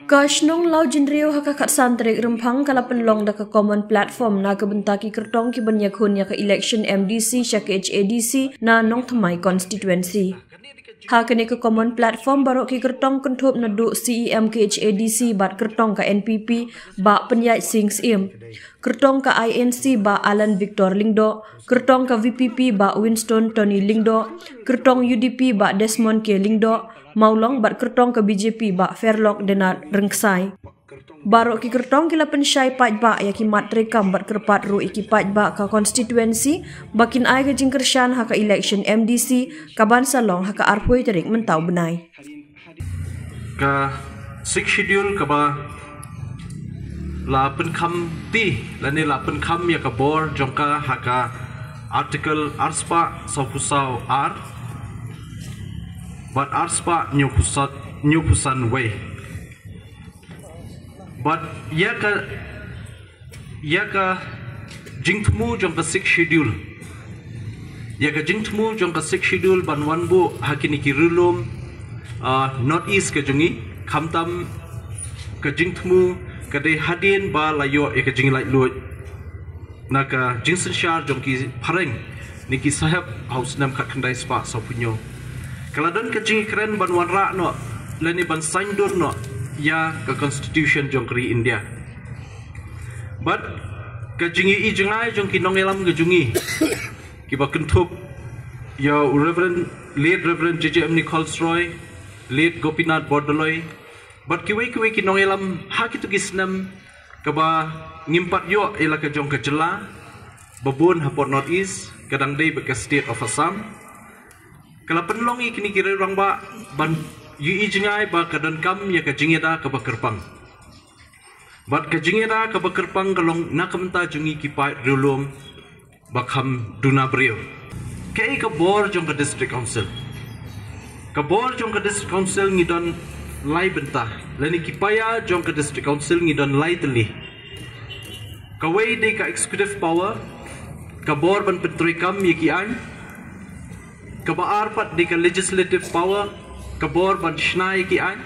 Kashnong lau jinrio hakakat santrik rempang kala penlong da ke common platform na kebentaki kertong ki benyakun ya ke election MDC syak HADC na nong thamai constituency. Hakane ke common platform barok ki kertong kentup na duk CEM ke HADC bat kertong ka NPP ba penyai sing sim. Kertong ka INC ba Alan Victor Lingdo, kertong ka VPP ba Winston Tony Lingdo, kertong UDP ba Desmond K Lingdo, maulong bat kertong ke BJP ba Fairlock Denat Rengsai. Barok ki kertong kila pensyai pat ba ya ki mat rekam bat kerpat ru iki pat ba ka constituency bakin ai ke jingkersyan ha ka election MDC ka bansa long ha ka arpoi terik mentau benai. Ka 6 schedule ka ba la pen kham ti la ne la pen kham ya ka bor jongka ha ka article arspa sopusau ar but arspa new pusan way. But ya ka jingtmu jong ka 6 schedule. Ya ka jingtmu jong ka 6 schedule ban wan bu hakini ki rulum north east ka jongi khamtam ka jingtmu ka de hadin ba layo e ka jing lai lu na ka jingsen shar jong ki phareng ni ki sahab house nam khat khandai spa so punyo. Kaladon ka jing kren ban wan ra no lani ban sign dur no ya ke constitution jong kri India. But ke jingi I jengai jong ki nongelam ke jungi ki ba kentup ya late Reverend JJM Nichols Roy, late Gopinath Bordoloi, but ki nongelam ha ki tu kisnam ke ba ngimpat yo ela ke jong ke jela babun hapor North East kadang dei ke state of Assam. Kala penlongi kini kira orang ba ban Yui jengai ba kadan kam ya ka jingeda ka bakerpang. Bat ka jingeda ka bakerpang kalong nakamta jungi kipai rulum bakham duna brio. Kai ka bor jong ka district council. Ka bor jong ka district council ngidon lai bentah. Lani kipaya jong ka district council ngidon lai teli. Ka wei de ka executive power ka bor ban petroi kam yaki an. Ka baar pat de ka legislative power kabor ban shnai ki an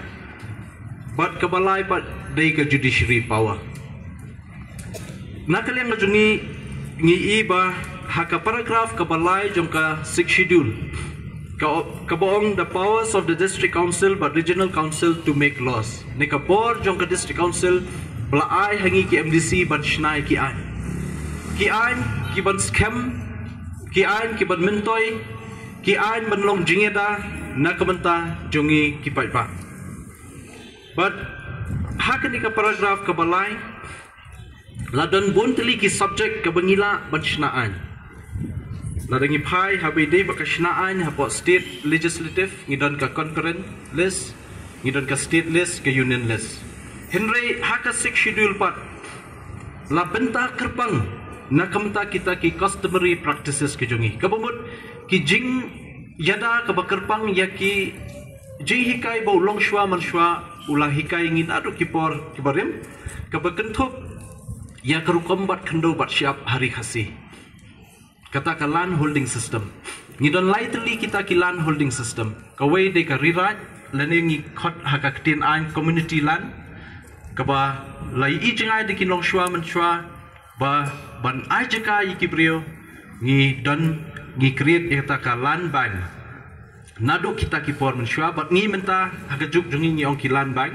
bat kabalai pat dei ka judiciary power nakaliang ngajungi ngi iba haka paragraph kabalai jong ka 6 schedule kabong the powers of the district council but regional council to make laws ne kabor jong ka district council blaai hangi ki MDC ban shnai ki an ki ban scam ki ban mentoi ki an ban long jingeda na kamanta jongi kipai pa. But hakani ka paragraph ka balai ladon bonteli ki subject ka bangila bansnaan. Ladangi pai habi de bakasnaan hapo state legislative ngidon ka concurrent list ngidon ka state list ka union list. Henry haka 6 schedule pat la benta kerpang na kamta kita ki customary practices ki jongi. Kabumut ki jing yada ka bakerpang yaki jing hikai ba ulong shwa man shwa ulah hikai ngin adu kipor kibarim ka bakentup ya karukom bat khendo bat siap hari khasi kata ka land holding system ngidon lightly kita ki land holding system ka wei de ka rirat lane ngi khot haka ktin an community land ka ba lai I jingai de ki long shwa man shwa ba ban ai jaka yikibrio ngi don ngi create eta ka land bank nado kita kipor mensyua bat ngi menta hakajuk jungi ngi ong ki land bank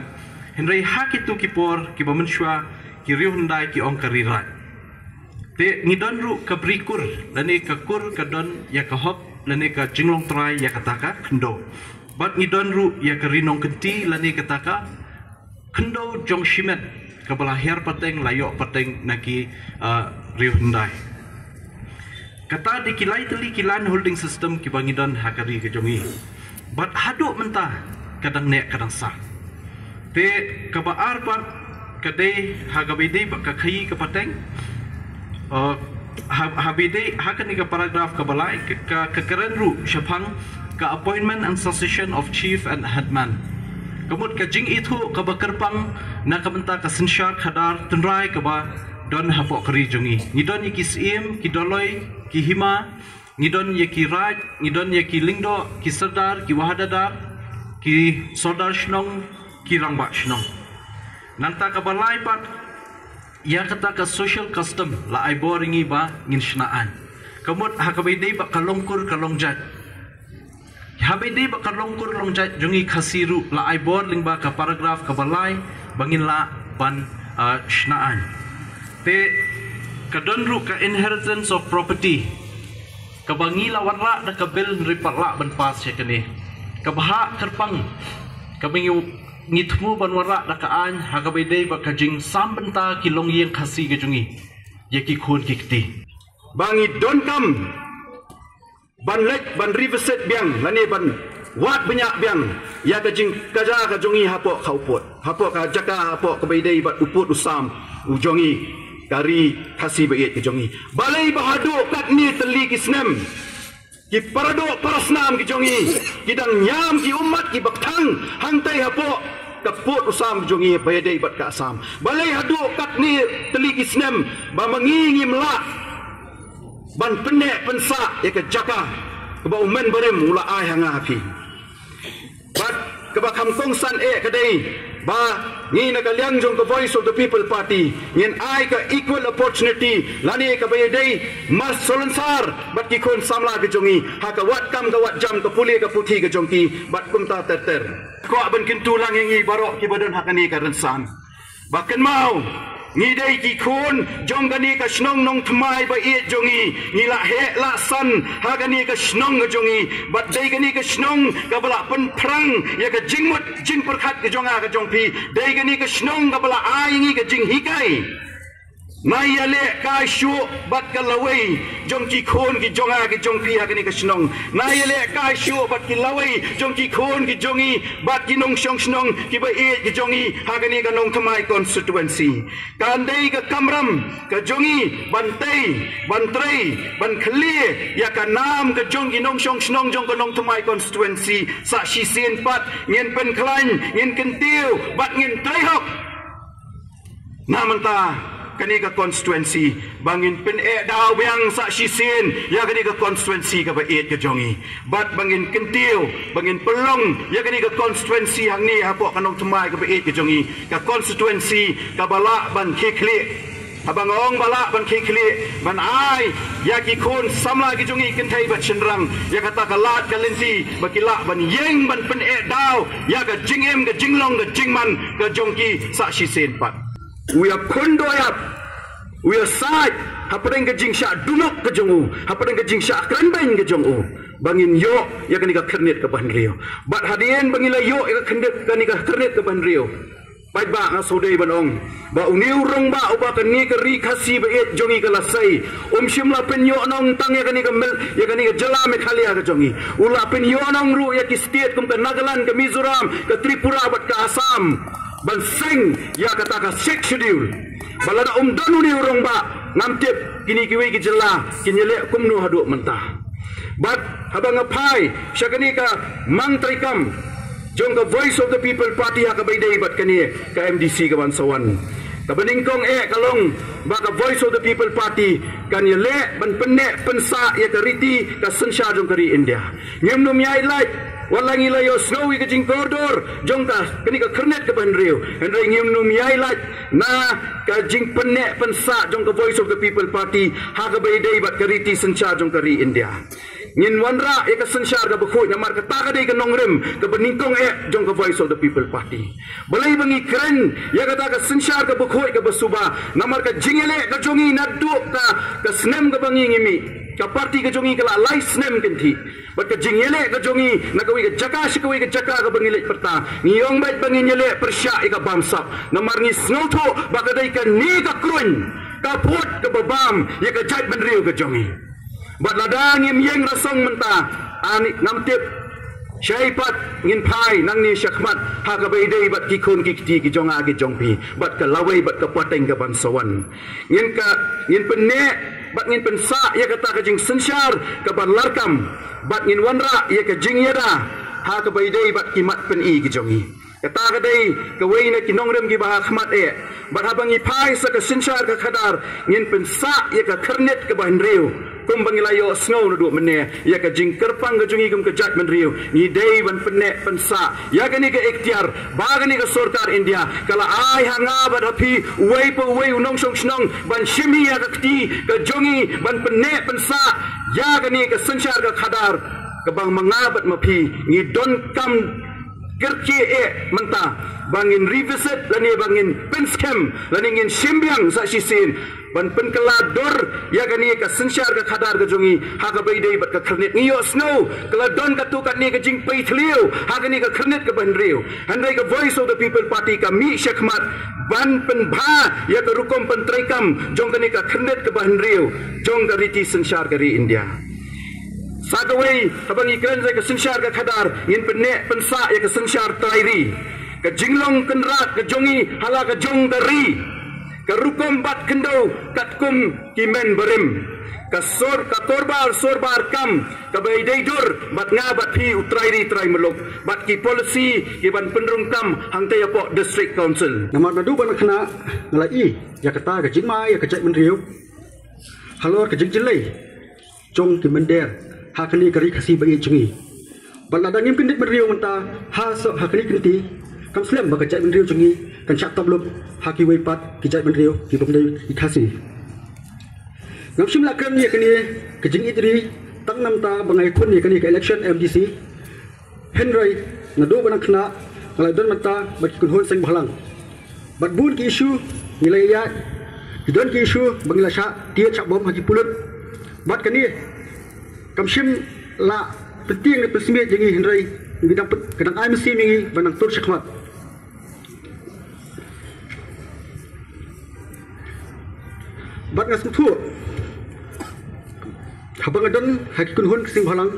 henry hak itu kipor ki ba mensyua ki riu hendai ki ong karirat te ngi don ru ka brikur lane ka kur ka don ya ka hop lane ka jinglong trai ya kataka khendo bat ngi don ru ya ka rinong kenti lane kataka khendo jong shimet ka bala her pateng layo pateng naki riu hendai. Kata di kilai teli kilan holding system ki bangidon hakari ke jongi. Bat haduk mentah kadang nek kadang sah. Te kabaar pat kadai hagabede ka khai ka pateng. Habede hakani ka paragraph ka balai ka keren ru syapang ka appointment and succession of chief and headman. Kamut ka jing itu ka bakerpang na kamenta ka sinsyar khadar tunrai ka ba don hapok keri jongi. Ngidon ki sim ki doloi ki hima ngidon ye ki raj ngidon ye ki lingdo ki sardar ki wahadadar ki sodar shnong kirang bak shnong. Nanta ka balai pat ya kata ka social custom la ai boringi ba ngin shnaan. Kamut hakabay ba kalongkur kalongjat. Habay ba kalongkur kalongjat jungi khasiru la ai bor ling ba ka paragraph ka balai bangin la ban shnaan. Te kadonru ka inheritance of property. Kabangila warra da kabil ripatla ban pas ya kani. Kabaha kerpang kabingu ngitmu ban warra da kaan hakabay ba kajing sambenta kilong yang khasi ka jungi. Yaki khun kikti. Bangi don kam ban lek ban riverset biang lani ban wat banyak biang ya kajing kaja ka jongi hapok khaupot hapok ka jaka hapok ka baidai bat uput usam ujongi kari khasi bait ke jongi balai bahado kat ni teli kisnem ki parado parasnam ki jongi kidang nyam ki umat ki baktang hantai hapok kaput usam jongi baidai bat ka asam balai hado kat ni teli kisnem ba mangingi melak ban penek pensa ya ke jaka keba umen barem mula ai hanga api bat keba kamkong san kadai ba ni na kalyang jong ka voice of the people party ngin ai ka equal opportunity lani ka bayadai mas solensar bat ki kon samla ke jongi ha ka wat kam ka wat jam ka puli ka puthi ke jongki bat kumta terter ko ban kin tulang ngi barok ki badan hakani ka rensan baken mau ni dai ki khun jong gani ka snong nong thmai ba e jongi ni la he la san ha gani ka snong ga jongi bat dai gani ka snong ka bala pen prang ya ka jingmut jing perkhat ka jonga ka jongpi dai gani ka snong ka bala ai ngi ka jing hikai nai ale ka shu bat ka lawai jong ki khun ki jonga ki jongpi ha gani ka snong nai ale ka shu bat ki lawai jong ki khun ki jongi bat ki nong shong snong ki ba e ki jongi ha gani ka nong thmai constituency kandai ka kamram ka jongi bantai bantrai ban khli ya ka nam ka jongi nong shong snong jong ka nong thmai constituency sa shi sin pat ngin pen klan ngin kentiu bat ngin trai hok namanta kani ka constituency bangin pen daw biang sa sisin ya kani ka constituency ka bait ka jongi bat bangin kentiu bangin pelong ya kani ka constituency hang ni hapo kanong thmai ka bait ka jongi ka constituency ka bala ban khikli abangong bala ban khikli ban ai ya ki khun samla ki jongi kentai bat chenrang ya kata ka lat ka lenti bakila ban yeng ban pen daw ya ka jingem ka jinglong ka jingman ka jongki sa sisin pat we are kondoyap we are side hapadeng ke jingsha dunok ke jongu hapadeng ke jingsha kranbain ke jongu bangin yo ya kani ka kernet ke banrio bat hadien bangila yo ya kendet kani ka kernet ke banrio bai ba nga sodei banong ba uniu rong ba uba kani ka ri khasi ba et jongi ka lasai shimla pen yo nong tang ya kani ka mel ya kani ka jala me khalia ka jongi ula pen yo nong ru ya ki state kum ka Nagaland ka Mizoram ka Tripura bat ka Assam ban sing ya kata ka six schedule balada danu ni urong ba ngamtip kini kiwi ki jela kinyele kumnu hadu mentah bat habang apai syakani ka mangtrikam jong ka voice of the people party ha ka baydai bat kani ka MDC ka bansawan ka baningkong kalong ba ka voice of the people party kanyele ban penne pensa ya ka riti ka sensya jong kari India ngimnum yai like walangi layo snowy ka jing koridor jongka kini ka kernet ka banrio hendrai ngim num yai lat na ka jing penne pensa jong ka voice of the people party ha ka baidai bat kariti sencha jong kari India ngin wanra e ka sencha ka bukhoi namar ka ta ka dei ka nongrem ka beningkong jong ka voice of the people party balai bangi kren ya ka ta ka sencha ka bukhoi ka basuba namar ka jingele ka jongi nadu ka snem ka bangi ngimi ka party ka jongi kala lai snem kenti bat ka jingele ka jongi nakawi ka jaka sikawi ka jaka ka bangilit perta ngiyong bait banginyele persya ika bamsap namar ni snoto bakadai ka ni ka krun ka put ka babam ya ka jait benriu ka jongi bat ladang yeng rasong menta ani ngamtip syaipat ngin pai nang ni syakmat ha ka baidai bat ki khun ki ti ki jonga ki jongpi bat ka lawai bat ka pateng ka bansawan ngin penne bat ngin pensa ya kata ka jing sensyar ka ban larkam bat ngin wanra ya ka jing yada ha ka baidai bat kimat pen i ki jongi kata ka dai ka weina ki nongrem ki ba khmat bat habang i pai sa ka sensyar ka khadar ngin pensa ya ka kernet ka ban reu kum bangilayo snow no do mene ya ka jingker pang ka jungi kum ka jat men riu ni dei ban penek pensa ya ka ni ka ikhtiar ba ka ni ka sarkar India kala ai hanga ba dapi wei po wei unong song snong ban shimi ya ka ti ka jungi ban penek pensa ya ka ni ka sanchar ka khadar ka bang mangabat mapi ni don kam kerki menta bangin revisit lani bangin penskem lani ngin simbiang sa sisin ban penkelador ya gani ka sensyar ka khadar ka jungi ha ka baidei bat ka kharnet ngiyo snow kala don ka tu kat ni ka jing pai thlio ha gani ka kharnet ka ban riu handai ka voice of the people party ka mi shekmat ban pen bha ya ka rukom pen traikam jong gani ka kharnet ka ban riu jong ka riti sensyar ka ri India Sagawai habang ikran sa kasensyar ka khadar ngin penek pensa ya kasensyar trairi ka jinglong kenrat ka jongi hala ka jong dari ka rukom bat kendo katkum kimen berim ka sorbar kam ka baidai dur bat nga bat pi utrairi trai melok bat ki policy ki ban penrung kam hangte apo district council nama nadu ban khana ngalai ya kata ka jingma ya ka jai menriu halor ka jingjilai jong ki mender hakani kari kasi bagi jungi balada ngim kindit menriu menta ha so hakani kinti kam slem ba kajai menriu jungi kan chat tabluk haki wei pat kijai menriu ki pemdai ikasi ngam sim lakran ni kani kejing idri tang nam ta bangai kun ni kani ka election MDC henry nadu banang khna ngalai don menta bat kun hon seng bhalang bat bun ki issue nilai ya don ki issue bangla sha dia chak bom haki pulut bat kani kamshim la penting ni pesmit jengi henry bidang kadang ai mesti mingi banang tur syakmat bat ngas tu habang adon hakikun hun sing halang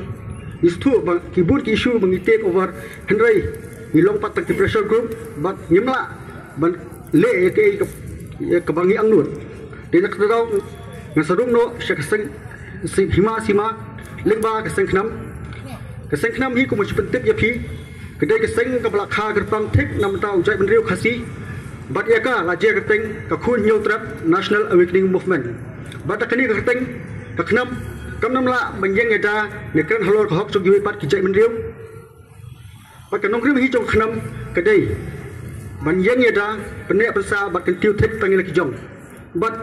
istu kibur ki issue bangi take over henry ilong pat tak pressure group bat nyemla ban le ke bangi angnut dinak tadau ngasarung no syakaseng hima sima lengba keseng khnam hi kuma chipentip ya phi kedai keseng ka blakha gerpang thik nam ta ujai benriu khasi bat yaka la je keteng ka khun nyol trap national awakening movement bat kani ka keteng ka khnam kam nam la banjeng eta ne kan halor ka hok chugi pat ki jai benriu bat kanong rim hi jong khnam kedai banjeng eta penek persa bat kan tiu thik tangil ki jong bat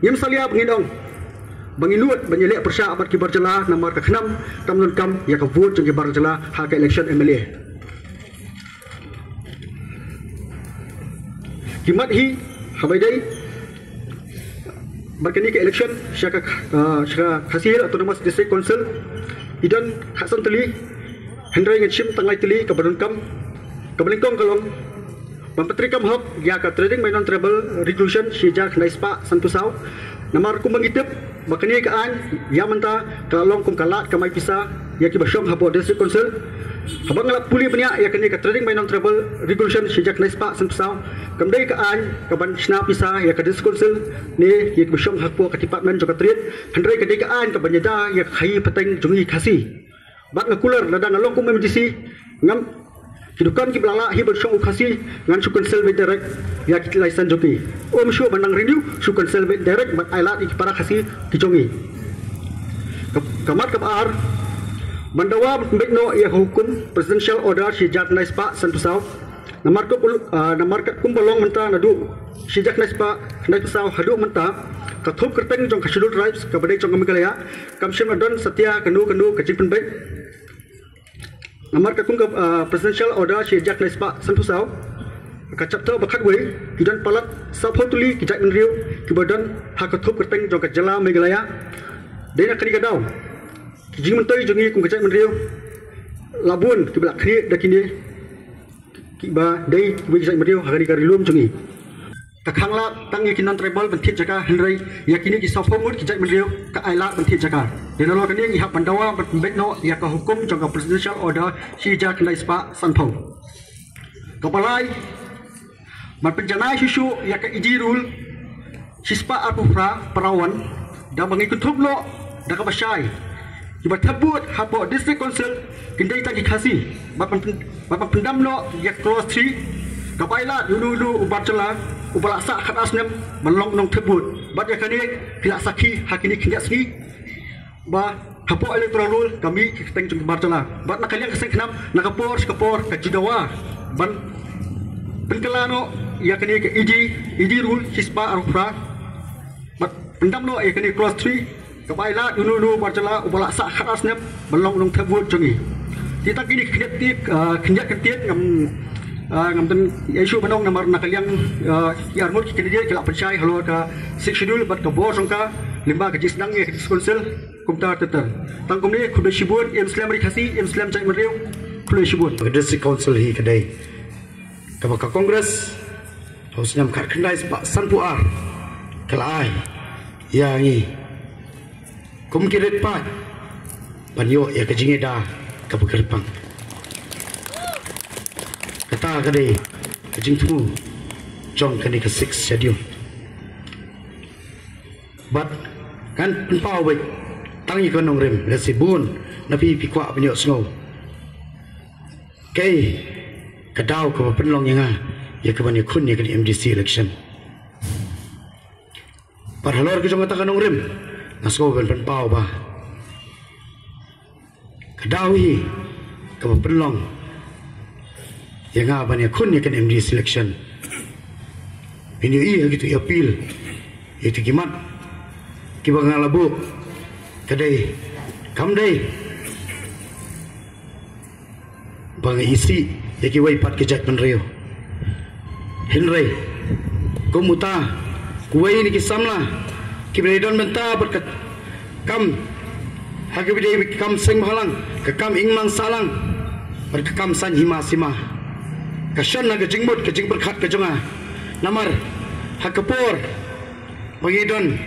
nyem salia bangidong banginuat banyelek persya abad kibar jela namar ke 6 tamlun kam ya ka vote jeng kibar jela ha ka election MLA kimat hi habaidai berkini ke election syaka hasil autonomous district council idan khasan teli henry ngachim tangai teli ka barun kam ka balingkong kalong pampatri kam hok ya ka trading by non tribal reclusion sijak naispa santusau namar kum bangitip bakani kaan ya menta kalong kum kalat kamai pisa ya ki basyong hapo district council habang ngalap puli banya ya kani ka trading by non tribal reclusion sijak naispa santusau kamdai kaan kaban sna pisa ya ka district council ni ya ki basyong hapo ka department joka trade handrai kadai kaan ka banyada ya khai pateng jungi khasi bak ngakular ladang ngalong kum MDC ngam hidukan ki belala hi bersong ukasi ngan sukun selbet direct ya ki license joki om shu bandang renew sukun selbet direct bat ailat ik para khasi kijongi kamat kabar bandawa bekno ya hukum presidential order sijak naispa santusau namar kum bolong menta nadu sijak naispa naisau hadu menta kathop kerteng jong scheduled tribes kabadai jong kamikalaya kamshim adon satya kanu kajing penbek namar kakung presidential order sijak naispa santusau ka chapter bakhat wei hidan palat saphotuli kijak menriu kibadan hakathop kerteng jong kajala megalaya dena kani gadau kijing mentoi jongi kum kijak menriu labun kiblak khri dakini kiba dei wei kijak menriu hagari karilum jongi kakhangla tangi kinan tribal bentit jaka henry yakini ki saphomut kijak menriu ka aila bentit jaka dena lo kani ihap bandawa betno ya ka hukum jong presidential order sijak naispa sanpau kapalai man penjanai susu ya ka iji rule sispa apufra perawan da bangi kutup lo da ka basai kiba tabut hapo district council kindai tangi khasi bapak pendam lo ya cross 3 kapaila dulu ubat celah ubala sak khatas nem melong nong tabut bat ya kani tidak sakhi hakini kindak sini ba hapo electoral rule kami kita teng Bartala bat nakalian keseng kenap nakapor ke Jidawa ban penkelano ya kini ke ID rule hispa arufra bat pendam no ya kini clause 3 kabaila dulu Bartala ubala sa kharasnya belong nong tabut jongi kita kini kenjat ngam ten isu banong nomor nakalian yarmut kini dia kelak percaya halo ka 6 schedule bat ka bor songka limba ke jisnang ya ke konsel kumtar tetar tangkum ni kuda shibun Islam rikasi Islam cai meriu kuda shibun district council hi kadai ka kongres haus nyam khat khandai pak sanpuar kalai yangi kum kiret pat banyo ya ke jingeda ka bekerpang kata kadai ke jingtu jong kani ke 6 schedule but kan empau baik tangi ko nong rem la sibun napi pikwa penyo snow kay kadau ko penlong yang ya ke bani kun ya ke MDC election par halor ke jong ta nong rem nasko ben penpau ba kadau hi ko penlong yang bani kun ya ke MDC election ini gitu appeal itu gimana kibang labu kadai kam dai bang isi yaki wai pat kejat penrio henry komuta kuai ni kisamla kibredon menta berkat kam hagibide kam sing halang ke kam ingmang salang berkam san hima sima kasyan na kejingbut kejing berkat kejonga namar hakapor bangidon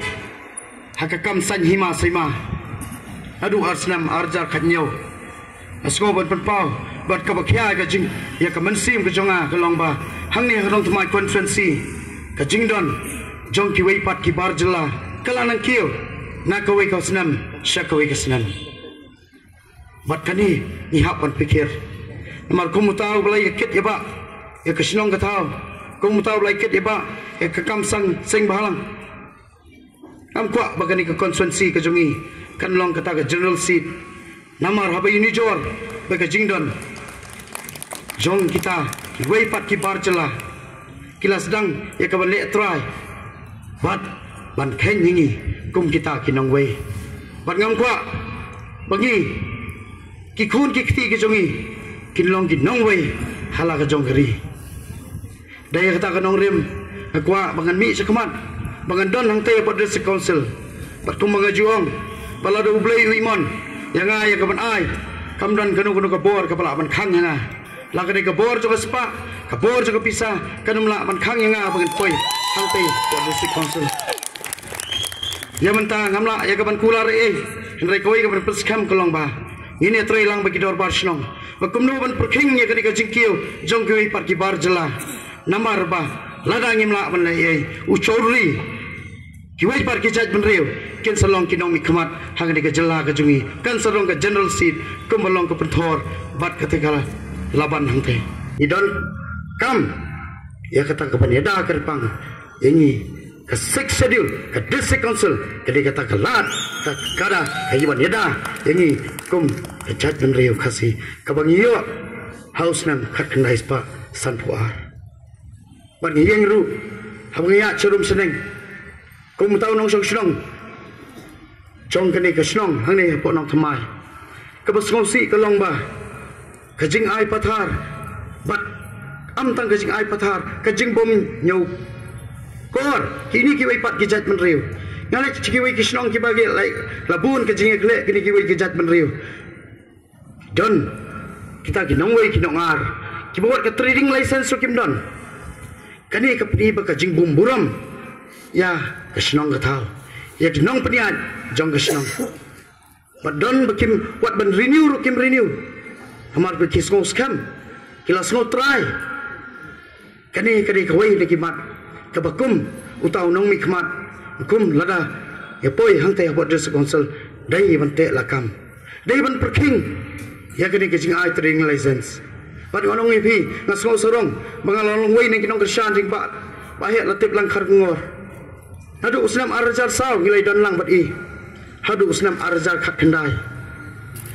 hakakam san hima sima adu arsnam arjar khatnyau asko ban penpau bat ka bakhya ka jing ya ka mansim ka jonga ka longba hangni harong tmai conferency ka jingdon jong ki wei pat ki barjala kala nang kiu na ka wei ka snam sha ka wei ka snam bat kani ni hap ban pikir namar kumutau blai ket ya ba ya ka snong ka tau kumutau blai ket ya ba ya ka kam sang sing balang am kwa bagani ke constituency ke jongi kan long kata ke general seat namar habai ni jor bega jingdon jong kita wei pat ki bar cela kila sedang ya ka le try bat ban khen nyingi kum kita kinong wei bat ngam kwa bagi ki khun ki khti ke jongi kin long ki nong wei hala ka jong gari daya kata ka nong rem kwa bangan mi sekamat bangan don hang tay pada district council pat kum mangajuang pala do blai uimon yang ya kaban ai kam dan kanu ka bor ka pala ban khang yang la ka ka bor jo spa ka bor jo pisah kanum la ban khang yang bangan poi hang tay pada district council ya mentang ngamla ya kaban kula re henry koi ka ban perskam kolong ba ini trai lang bagi dor bar snong bakum no ban perking ya ka jingkiu jong ki par ki bar jela namar ba ladang imla ban lai uchorri kiwai par kijat benriu ken salong kinong mikmat hang ni ka jela ka jungi kan salong ka general seat kumbalong ka penthor bat katekala laban hangte idon kam ya kata ka baneda kerpang ini ka 6 schedule ka district council kadi kata ka lat ka kada hayi baneda ini kum kijat benriu khasi ka bangiyo house nan khat khandai spa sanpuar ban yang ru habngia cherum seneng kum tau nong song snong jong kani ka snong hangni po nong thamai ka basngom si ka long ba ka jing ai pathar bat am tang ka jing ai pathar ka jing bom nyau kor kini ki wai pat ki jat men riu ngale ki wai ki snong ki bagi lai labun ka jing kle kini ki wai ki jat men riu don kita ki nong wai ki nong ar ki buat ka trading license so kim don kani ka pni ba ka jing bum buram ya kesnong ka thau ya kinong pniat jong kesnong but don bakim what ban renew kim renew hamar ba kisngong scam kilas no try kani ka wai ni kimat ka bakum utau nong mikmat kum lada ya poi hang te about this council dai ban te lakam dai ban perking ya kani ka jing ai trading license pat ngonong ipi ngasngong sorong bangalong wei ni kinong kersan jing ba bahet latip lang khar ngor adu usnam arjar saw ngilai don lang bat i hadu usnam arzal khat kendai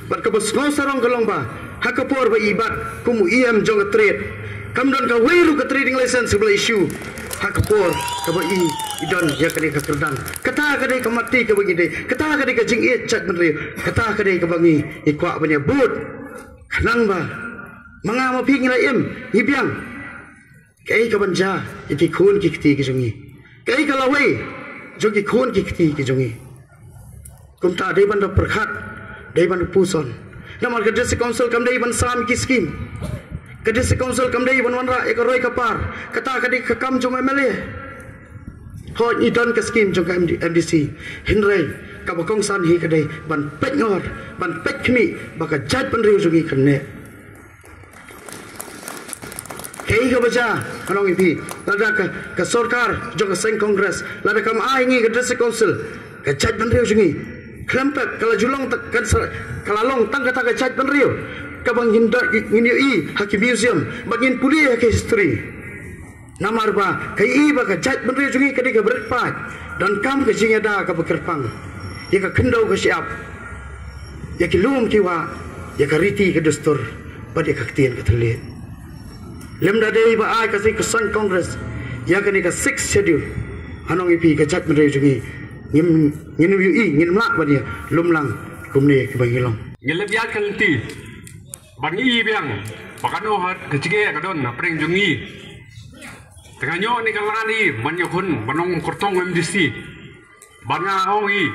bat ka basno sarong kalong ba hakapor ba ibat kumu iam jong trade kamdon ka weiru ka trading license sebla issue hakapor ka ba idon ya kade ka kerdan kata kade ka mati ka bagi dei kata kade ka jing chat benri kata kade ka bangi ikwa banya but kanang ba manga ma ping la im hibyang kai ka banja iki khun ki kti ki jongi kai ka lawai jogi khun ki kti ki jongi kumta dei ban perkhat dei ban puson namar ka district council kam dei ban sam ki scheme ka district council kam dei ban wanra ekoroi kapar kata ka dei ka kam jong MLA ho ni don ka scheme jong MDC hinrei ka bakong san hi ka dei ban pet ngor ban pet khmi baka jat ban riu jogi khanne kei ka baca anong ipi lada ka sarkar jong ka seng congress lada kam ai ngi ka district council ka jat ban riu jogi Kelampak kalau julong kan kalalong tang kata kecat penriu kabang ngini hakim museum bagin puli hakim history namar ba kai ba kecat penriu jungi kadi ka berpat dan kam ke sing ada ka bekerpang ya ka kendau ka siap ya ki lum kiwa ya ka riti ka dastur pada ka ktien ka telit lem dadai ba ai ka sing kesan congress ya ka ni ka 6 schedule anong ipi kecat penriu jungi ngin ngin lak bania lumlang kumne ke bangilong ngilep yat kalti bangi biang pakano hat kecige kadon preng jungi tenganyo ni kalani manyokun banong kortong MDC banga hongi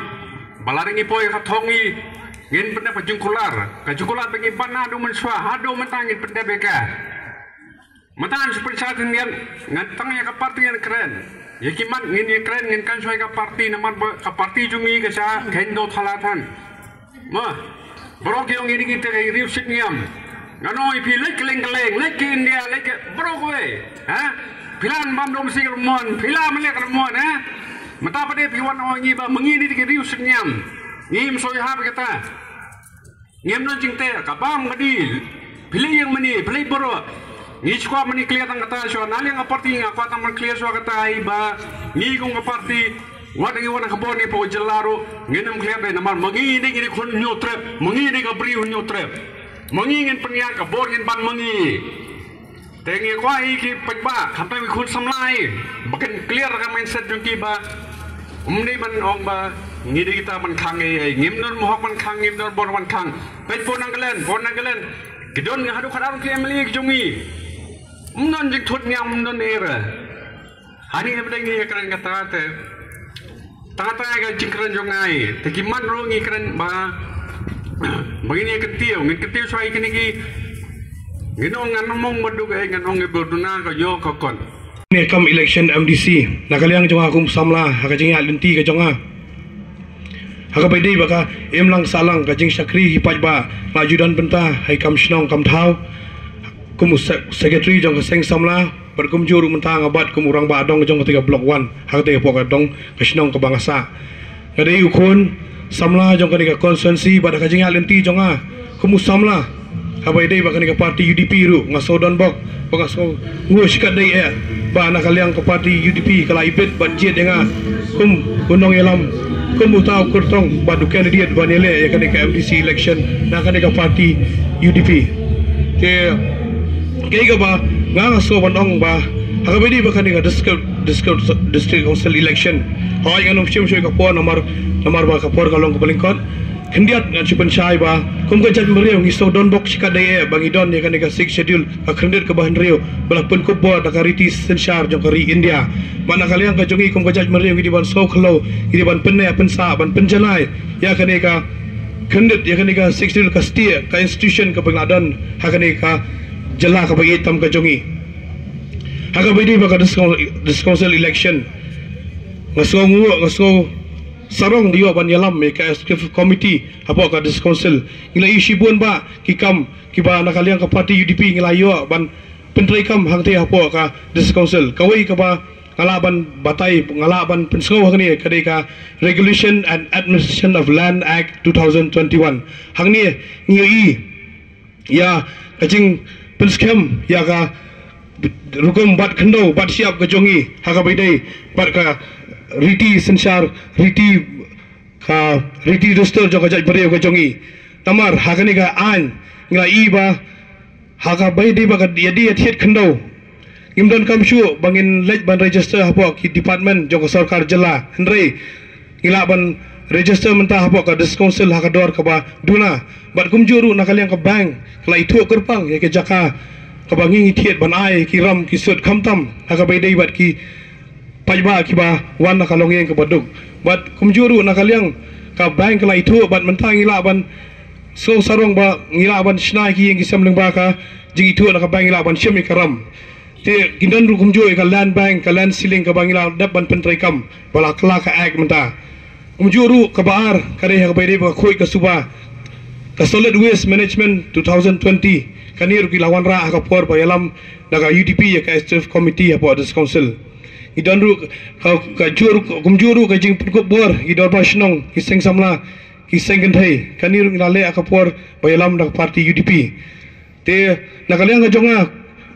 balaringi poy khathongi ngin penda pajungkular kajukular bagi bana do menswa hado mentangin penda beka matan seperti nian ngantang ya kapartian keren yakimat ngin keren ngin kan suai ka parti naman ka parti jungi ka sa kendo thalatan ma bro ki ngin kita ka riu sitniam ngano ipi lek keleng lek India lek bro kowe ha pilan bam dom sing mon pila melek mon ha mata pade piwan ongi ba mengini di riu sitniam ngim soi ha kata ngim non jingte ka bam gadi pilih yang meni pilih bro ni chukwa mani clear tang kata so nali ang party nga kwa tang clear so kata iba ni kung party wada ngi wana kabon ni po jelaro nginam clear be namar mangi ni khun nyu trap mangi ni ka bri nyu trap mangi ngin panya ka bor ngin ban mangi tengi kwa hi ki pagba khampai mi khun samlai bakan clear ka mindset jung ki ba umni ban ong ba ngi di kita ban khang e ngim non mohok ban khang ngim non bor ban khang pe pon nangalen gidon nga hadu khadar ki emli ki jungi non jik thut nyam non era hani ne bdeng ni keren kata te tata ga jikran jongai te ki man ro ngi keren ba begini ketiu ngi ketiu sai kini ki ginong ngan mong madu ga nganong ngi berduna ka yo ka kon ni kam election MDC nakaliang jonga kum samla ha ka jinga linti ka jonga ha ka bai dei baka emlang salang ka jing sakri hi pajba majudan benta hai kam shnong kam thau kum secretary jong ka seng samla berkum juru mentang abat kum urang ba dong jong ka 3 blok 1 ha ka pok dong ka shnong ka bangasa kadai ukun samla jong ka constituency bada ka jinga linti jonga kum samla ha bai dei baka ni ka party UDP ru ngasodon bok baka so ngush ka dei e ba nakaliang ka party UDP kala ibet budget denga kum gunong yelam kum utau kurtong badu candidate banele ya ka MDC election na ka party UDP ke kaya ka ba nga so bandong ba hakabedi ba kani ka district council election hoy anong sim ka po namar ba ka por kalong ka balingkot kendiat nga chupan chai ba kum ka jat meriu ngi so don bok chika dai bangi don ya kani ka 6 schedule ka kendiat ka bahan riu balapun ko bo da kariti sensar jong kari India mana kalian ka jongi kum ka jat meriu ngi di ban so khlo ngi di ban penne pensa ban penjalai ya kani ka kendiat ya kani ka 6 schedule ka stia ka institution ka pengladan ha kani ka jala ka bagi tam ka jongi haka bidi baka council election ngaso sarong dio ban yalam me ka executive committee apa ka council ngila isi bun ba kikam kiba nakaliang ka party UDP ngila yo ban pentrai kam hangte apa ka council kawai ka ba ngalaban batai ngalaban pensko hangni kadai ka Regulation and Administration of Land Act 2021 hangni ngi ya kajing penskem ya ka rukum bat khendo bat siap ka jongi haka baidai bat ka riti sensar riti ka riti register jong ka jaj beriau ka jongi tamar hakani ka an ngila iba haka bai di ba ka dia thiet khandau imdan kamshu bangin lej ban register hapo ki department jong ka sarkar jala hendrei ngila ban register mentah hapo ka diskonsel haka dor ka ba duna bat kumjuru nakaliang ka bank kala itu kerpang ya ke jaka ka bangi thiet ban ai ki ram ki sut khamtam haka bai dei bat ki pajba ki ba wan na kalong yang ke baduk bat kumjuru nakaliang ka bank kala itu bat mentang ngila ban so sarong ba ngila ban snai ki yang ki samleng ba ka jing itu na ka bank ngila ban syem karam te kindan ru kumjuru ka land bank ka land ceiling ka bangila dap ban pentrai kam bala kala ka ag menta kumjuru ka baar kare ha bai dei ba khoi ka suba ka solid waste management 2020 kanir ki lawan ra ka por ba yalam daga UDP ya ka staff committee apa this council idanru ka juru kumjuru ka jing pukop bor idor ba shnong kiseng samla kiseng genthai kanir ngale akapor bayalam dak parti UDP te nakaliang ka jonga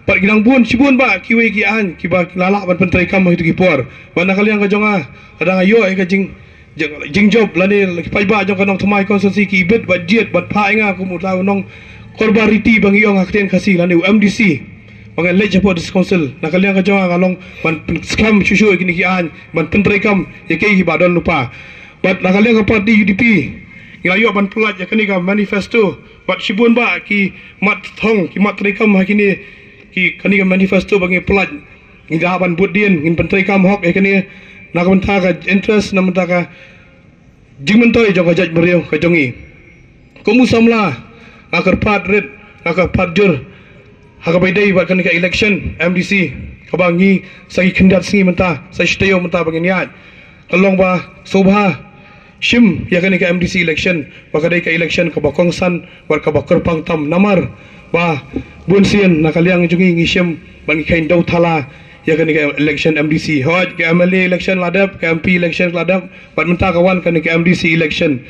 pat gilang bun sibun ba kiwe ki an ki ba lala ban pentrai kam itu ki por ba nakaliang ka jonga kadang ayo ka jing job lani pai ba jong kanong thumai constituency ki bet ba jet bat pha nga ku mutau nong korbariti bang iong akten kasi lani MDC Pangan lej apa dis council nakaliang ka jonga kalong ban scam shushu kini ki an ban pentrai kam ye ke hi badon lupa bat nakaliang ka parti UDP ngayo ban pulat ya kini ka manifesto bat sibun ba ki mat thong ki mat trai kam hakini ki kini ka manifesto bangi pulat ngi ban budien ngin pentrai kam hok e kini nakabanta ka interest namanta ka jingmentoi jong ka jaj beriau ka jongi komu samla akar pat red akar pat jur haka bai dei bat kan ka election MDC kabangi sagi khendat singi menta sai steo menta bangin yat kalong ba sobha shim ya kan ka MDC election baka dei ka election ka bakong san war ka bakar pang tam namar ba bunsian nakaliang jungi ngishim bangi kain dau thala ya kan ka election MDC hoj ka MLA election ladap ka MP election ladap bat menta kawan kan ka MDC election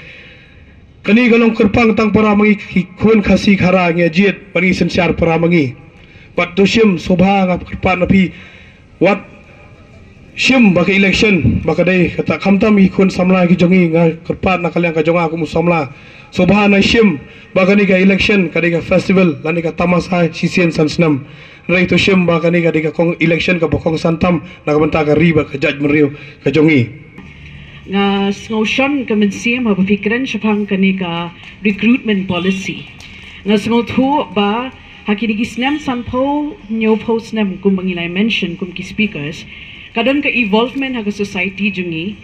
kani galong kerpang tang para mangi khun khasi khara nge jet bangi sensyar para mangi pat to shim sobha ngap kerpan napi wat shim baka election baka dei kata khamtam i khun samla ki jongi nga kerpan nakaliang ka jonga ku musamla sobha na shim baka ni ka election ka ka festival lani ka tamasa sisien sansnam rai to shim baka ni ka kong election ka bokong santam nakabanta ka riba ka judge meriu ka jongi nga sngoshon kemensiam ha pikiran syapang kani ka recruitment policy nga sngotu ba hakini gisnem sampo new post nem kum bangilai mention kum ki speakers kadon ka involvement ha society jungi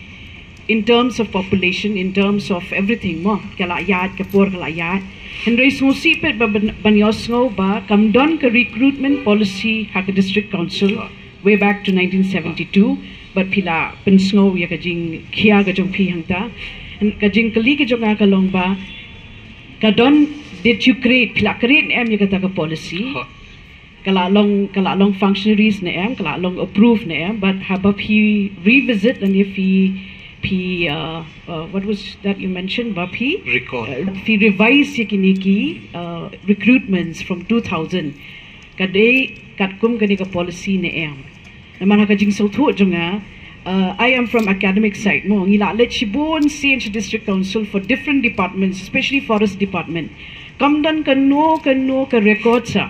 in terms of population in terms of everything mo kala yat ka por kala yat hendrai smosi pe banyosngo ba kamdon ka recruitment policy ha district council way back to 1972 but pila pensngo ya kajing kia kajong pi hangta kajing kali kajong akalong ba kadon did you create pila create em ya kata ka policy kala long functionaries na em kala long approve na em but habab he revisit and if he what was that you mentioned ba he recall if he revise ya kiniki recruitments from 2000 kadai katkum kani ka policy na em naman ka jing sautu jonga I am from academic side mo ngila let shibon CNC district council for different departments especially forest department kamdan kano ka record sa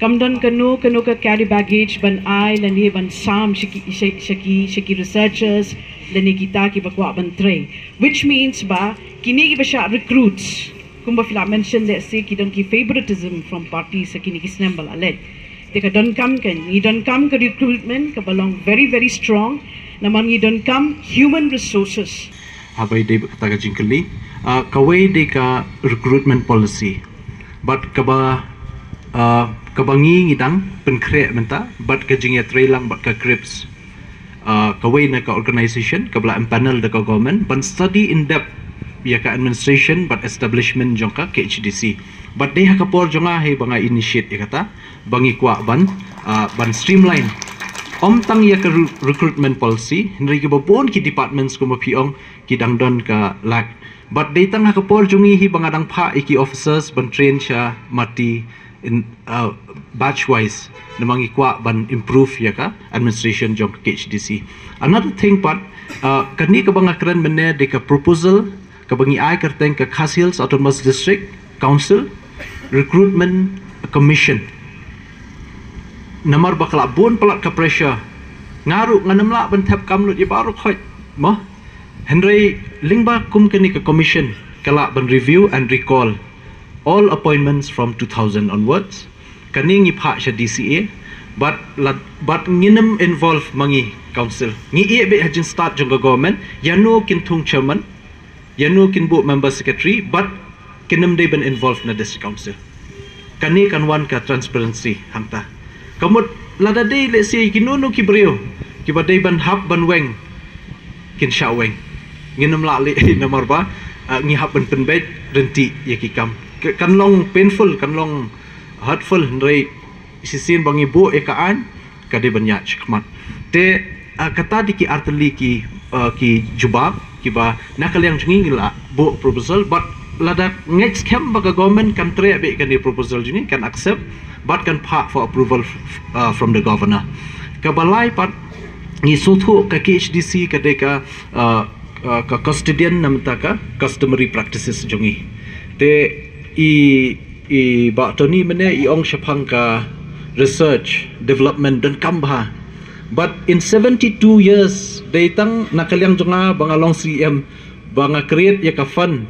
kamdan kano ka carry baggage ban ai lani ban sam shiki researchers lani kita ki bakwa ban tray which means ba kini ba sha recruits kumba fila mention let's say ki don ki favoritism from parties sa kini kisnem bala let Teka don't come can you don't come ka recruitment ka balong very strong naman you don't come human resources abai de kata ka jingkali kawai de ka recruitment policy but kaba kabangi ngidang penkre menta but ka jingya trailang but ka crips kawai na ka organization kabla panel de ka government ban study in depth ya ka administration but establishment jongka KHDC but they hakapor jonga he banga initiate kata bangi kwa ban streamline tang ya ka recruitment policy hendri ke babon ki departments ko mapiong ki dangdon ka lak but they tang hakapor jongi hi bangadang pha iki officers ban train sha mati in batch wise namang ikwa ban improve ya ka administration jong KHDC. Another thing part kani ka bangakran mene de ka proposal ka bangi ai kerteng ka Khas Hills Autonomous District Council Recruitment Commission namar bakla bon pelat ka pressure ngaru nganamla ban thap kamlut ya baru khoi mo Henry lingba kum kani ka commission kala ban review and recall all appointments from 2000 onwards kani ngi pha sha DCA but nginam involve mangi council ngi e be hajin start jong government yanu kin thung chairman yanu kin bu member secretary but kinam de ban involved na district council kani kan wan ka transparency hangta kamut lada de le si kinunu ki brio ki badai ban hab ban weng kin sha weng nginam la le namar ba ngi hab ban penbet renti yakikam kan long painful kan long hurtful ndai sisin bangi bu ekaan kade banyak chikmat te kata di ki artli ki jubab ki ba nakal yang jungi la bu proposal but lada next camp baga government kan tre be kan proposal jungi kan accept but kan pa for approval from the governor ka balai pat ni suthu ka KHDC kade ka custodian namta ka customary practices jungi te i ba toni mene i ong shapang ka research development dan kambha but in 72 years they tang nakalyang jonga bangalong CM banga create ya ka fund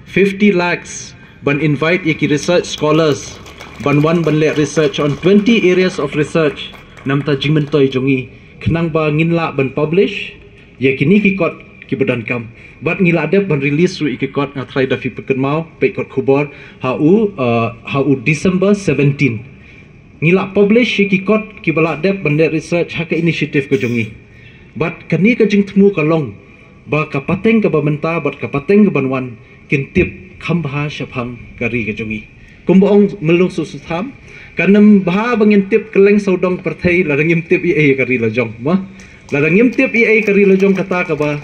50 lakhs ban invite ya ki research scholars ban le research on 20 areas of research namta jingmentoy jongi khnang ba nginla ban publish ya kini ki kot ki badan kam but ngila dep ban release ru ikikot nga try da fi peken mau pe kot khubor hau December 17 ngila publish ikikot ki bala dep ban research ha ka initiative ko jongi but kani ka jing thmu ka long ba ka pateng ka ba menta but ka pateng ka banwan kin tip khambha shaphang kari ka jongi kumbaong melung su sutham kanam bha bangin tip keleng saudong perthai la rangim tip i kari la jong ma la rangim tip i kari la jong kata ka ba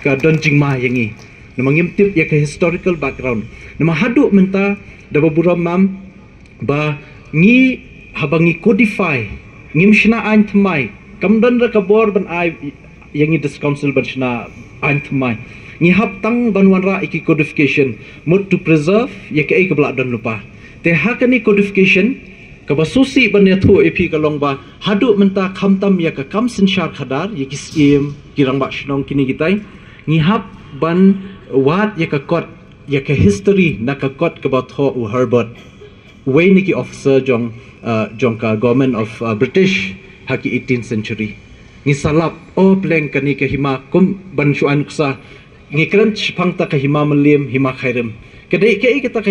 ka donjing ma yangi nama ngimtip ya ka historical background nama hadu menta da baburam mam ba ngi habangi codify ngim shna ain thmai kamdan ra kabor ban ai yangi this council ban shna ain thmai ngi hap tang banwan ra iki codification mut to preserve ya ka ai ka bla dan lupa te hakani codification ka basusi ban ya thu epi ka long ba hadu menta khamtam ya ka kam sinshar khadar ya kisim kirang ba shnong kini gitai ngihap ban wat ya ka kot ya ka history na ka kot ka ba tho u Herbert way niki officer jong ka government of British haki 18th century ngi salap o pleng kani ka hima kum ban shuan ksa ngi kran chpang ta ka hima malim hima khairem kadai kai kata ka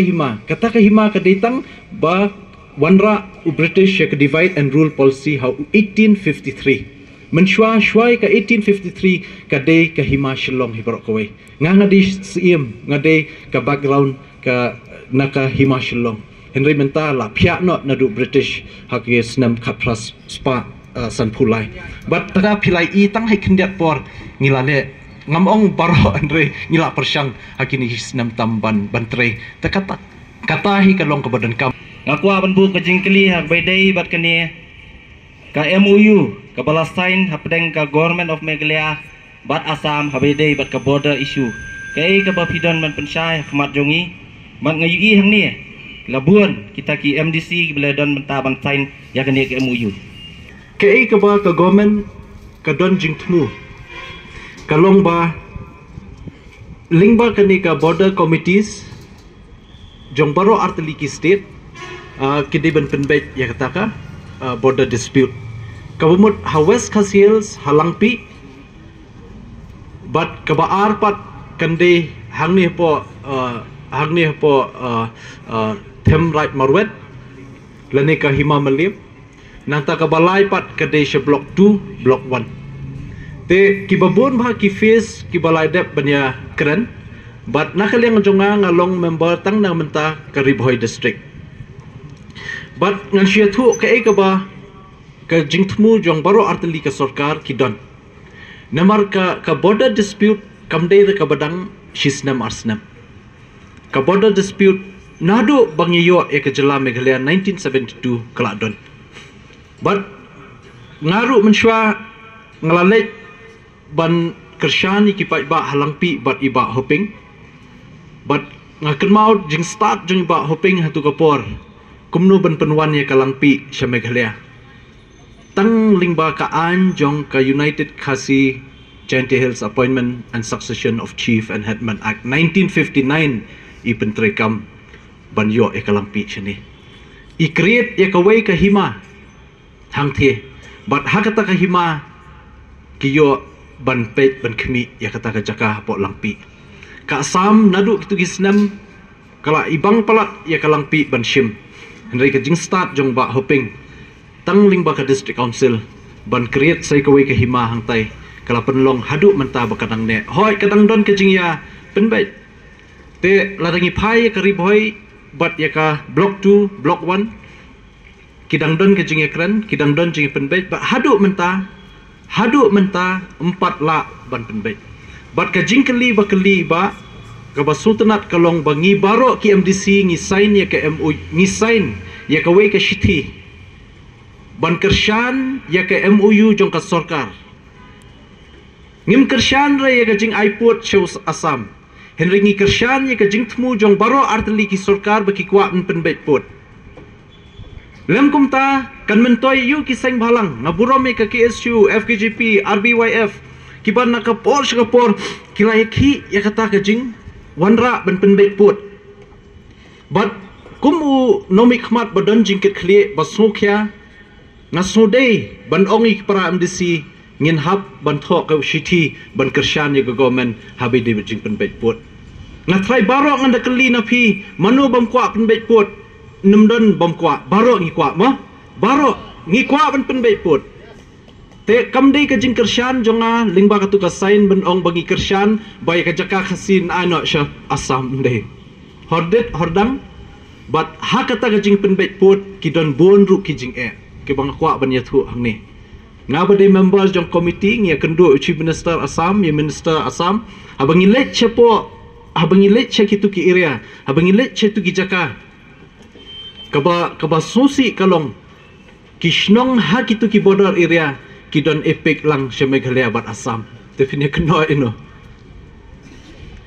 hima kadai tang ba wanra British ka divide and rule policy how 1853 menshwa shwai ka 1853 ka day ka hima shillong hibarok kawai nga di siem nga day ka background ka naka hima shillong Henry menta la pia not na du British haki snam kapras spa san pulai but taga pilai I tang hai kendiat por ngilale ngamong baro Henry ngila persyang haki ni snam tamban bantre takata kata hi kalong ka badan kam ngakwa ban bu ka jingkli hak baidai bat kani ka MOU ka Palestine hapdeng ka government of Meghalaya bat Assam habedei bat ka border issue kai ka bapidon man pensyai khmat jongi man ngayi hang ni labuan kita ki MDC beledon menta ban sign ya kani ka MOU kai ka ba ka government ka don jing thmu kalong ba lingba kani ka border committees jong baro artli ki state kidi ban penbet ya kata ka border dispute kabumut ha West Khas Hills halangpi but kabaar pat kande hangni po them right marwet lani ka hima malip nanta kabalai pat kade she block 2 block 1 te kibabun bha ki face kibalai dep banya kren but nakaliang jonga ngalong member tang na menta Karibhoy district but ngan shia thu ka e ka ba ka jingthmu jong baro artli ka sarkar ki don namar ka border dispute kamdei ka badang shisnam arsnam ka border dispute nado bangiyo e kejela Meghalaya 1972 kelak don. But ngaru mensyua ngalalek ban kersyani kipa iba halangpi bat iba hoping. But ngaken mau jing start jing iba hoping hatu kapor. Kumno ban penwan ye kalangpi sya Meghalaya. Tang lingba kaan jong ka United Khasi Jaintia Hills Appointment and Succession of Chief and Headman Act 1959 ipentrekam banyo e kalampi sini. I create e kawai ka hima hang the. But hakata ka hima kiyo ban pet ban kemi ya kata ka jaka po langpi. Ka Assam nadu kitu gisnam kala ibang palat ya kalangpi ban shim. Henry ka jing start jong ba hoping tang lingba ka district council ban create sai kawai ka hima hang tai kala penlong hadu menta bakadang ne hoi kadang don ke jing ya penbait te ladangi pai ka ribhoi bat ya ka block 2 block 1 kidang don ke jing ya kran kidang don jing penbait ba hadu menta 4 la ban penbait bat ka jing keli ba ka basultanat kalong bangi baro ki MDC ngi sign ya ka MOU ngi sign ya ka wei ka shiti ban kershan ya ka MOU jong ka sarkar ngim kershan re ya ka jing aiput shows Assam henry ngi kershan ya ka jing tmu jong baro artli ki sarkar baki kwa penbait pot lem kumta kan mentoy yu ki seng balang ngaburome ka KSU FKGP RBYF kiban na ka por kilai ki ya kata ka jing wanra ban penbait pot but kumu nomik khmat badon jingket khlie basukya ngasodei ban ongi para MDC ngin hab ban thok ka shiti ban kershan ye government habi de jing penbait pot ngatrai baro nganda keli na phi manu bam kwa penbait pot numdon bam kwa baro ngi kwa ma baro ngi kwa ban penbait pot te kamdei ka jing kershan jonga lingba ka tu ka sign ban ong bagi kershan bai ka jaka khasin ano sha Assam de hordet hordang but hakata ka jing penbait pot kidon bon ru ki jing ke bang kwa ban yathu hang ni ngaba de members jong committee ngia kendu chief minister Assam ya minister Assam abang ilet chepo abang ilet chekitu ki area abang ilet chetu ki jaka kaba susi kalong kishnong ha kitu ki border area kidon epic lang sya Meghalaya bat Assam define keno ino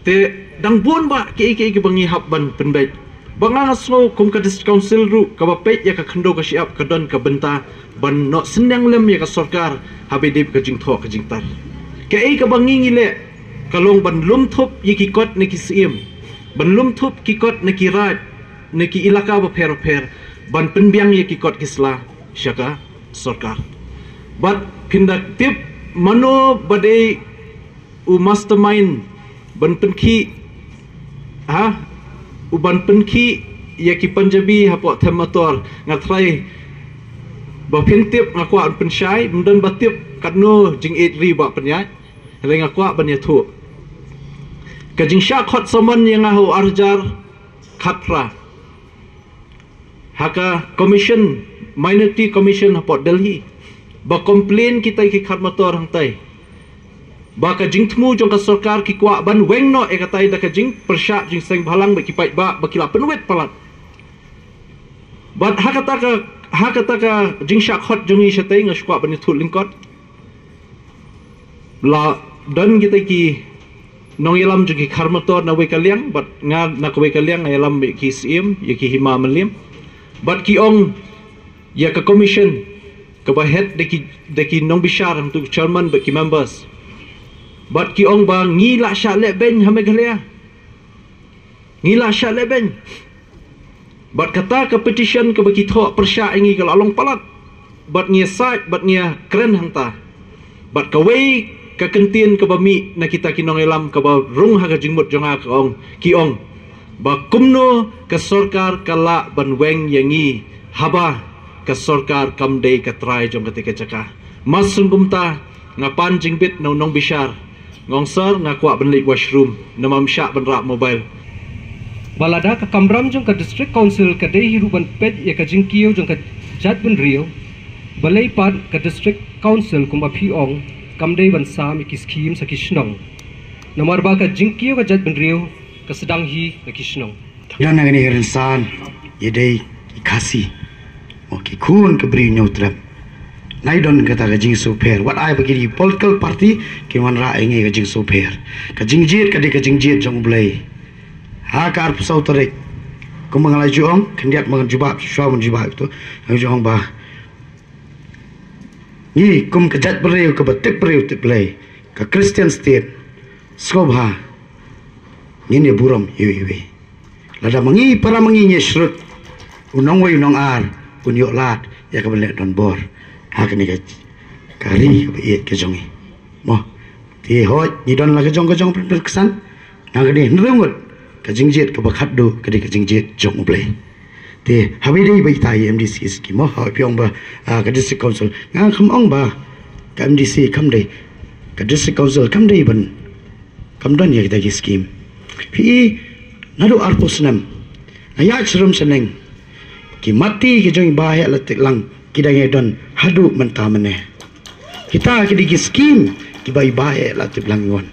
te dang bon ba ke bangi hab ban penbait banga so kum ka district council ru ka bapet ya ka khando ka siap ka don ka benta ban no senang lem ya ka sarkar habidip ka jing tho ka jing tar ke ai ka bangi ngile kalong ban lum thup ye ki kot ne ki sim ban lum thup ki kot ne ki raj ne ki ilaka ba pher ban penbiang ye ki kot kisla syaka sarkar but kindak tip mano badai u mastermind ban penki uban penki ya ki Punjabi hapo themator ngatrai ba phintip ngakwa pensyai mden batip katno jing 8 ri ba penyai le ngakwa ban ya thu ka jing sha khot samon yang ngahu arjar khatra haka commission minority commission hapo Delhi ba complain kita ki khatmator hang tai ba ka jing tmu jong ka sarkar ki kwa ban weng no e katai da ka jing persya jing seng balang ba ki pai ba kila penwet palat but hakata ka jing syak hot jong i shatai nga skwa ban thul lingkot la dan kita ki nong yalam jong ki kharmator na we kaliang but nga na we kaliang yalam ki sim ye ki hima melim but ki ong ya ka commission ka ba head de ki nong bishar tu chairman ba ki members but ki ong ba ngila sya le ben ha Meghalaya ngila sya le ben but kata ka petition ka bagi tho persya ingi ka along palat but ngia site but ngia kren hangta but ka wei ka kentin ka bami na kita kinong elam ka ba rung ha ka jingmut jonga ka ong ki ong ba kumno ka sarkar kala ban weng yangi haba ka sarkar kamdei ka try jong ketika jaka masungumta ngapan jingbit no nong bishar ngong sar ngakwa benlik washroom namam syak benrak mobile balada ka kamram jong ka district council ka dei hiru ban pet ya ka jingkiyo jong ka jat ben rio balai pat ka district council kumba phi ong kamdei ban sam ki scheme sa kishnong nomor ba ka jingkiyo ka jat ben rio ka sedang hi na kishnong Dan ang ini rinsan, yadai ikasi, oke kun keberi nyautrap. Naidon kata kajing super. What I bagi political party kiman ra ingi kajing super. Kajing jit kadi kajing jit jong belai. Ha kar pusau tarik. Kumangalai juong kendiat mangan jubab syua mun jubab itu. Ang juong bah. Ni kum kejat beriu ke betik beriu tik belai. Ke Christian state. Skobha. Ni buram iwi. Lada mangi para mangi nyesrut. Unong wai unong ar. Unyok lat ya ke belak don bor. Hak ni kari iet ke jongi. Mo ti hoj ni don la ke jong perkesan. Nang ni nrengut ke jingjet ke bakat do ke jingjet jong ublai. Ti habi dei bai tai MDC skim mo ha pyong ba ke district council ngang kham ong ba ke MDC kam dei ke district council kam dei ban kam don ya kita skim. Pi nadu arpusnam. Ayak serum seneng. Ki mati ke jongi ba ya letik lang kidang edon hadu mentah meneh. Kita kidigi skim kibai bae latip langwan.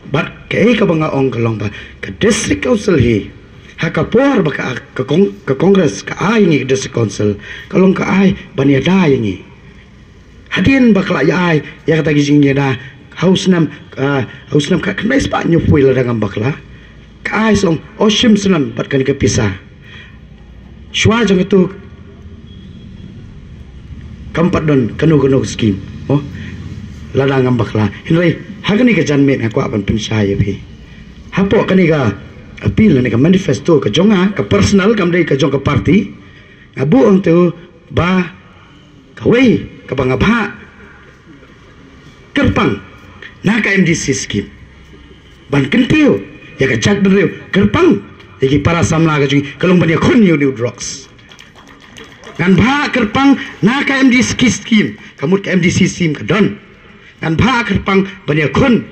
Bat ke ka banga ong kalong ba ke district council hi. Hakapor ba ke kongres ka ai ngi district council. Kalong ka ai bania da yangi. Hadin bakla ya ai ya kata gijing da house nam ka kenai spa nyupui la dengan bakla. Ka ai song oshim senam bat kan ke pisah. Shwa jang itu kampat don kanu skim oh ladang ngambak lah hinrai hagani ka janmet aku apan pensaya pi hapo kani ka appeal ni ka manifesto ka jonga ka personal kam dei ka jong ka party abu ang tu ba kawai ka bangabha kerpang na ka MDC skim ban kentiu ya ka jat beriu kerpang yaki para samla ka jing kalong bania kun new drugs Ngan bha kerpang na ka MDC skim kamut ka MDC sim ka don ngan bha kerpang bania kun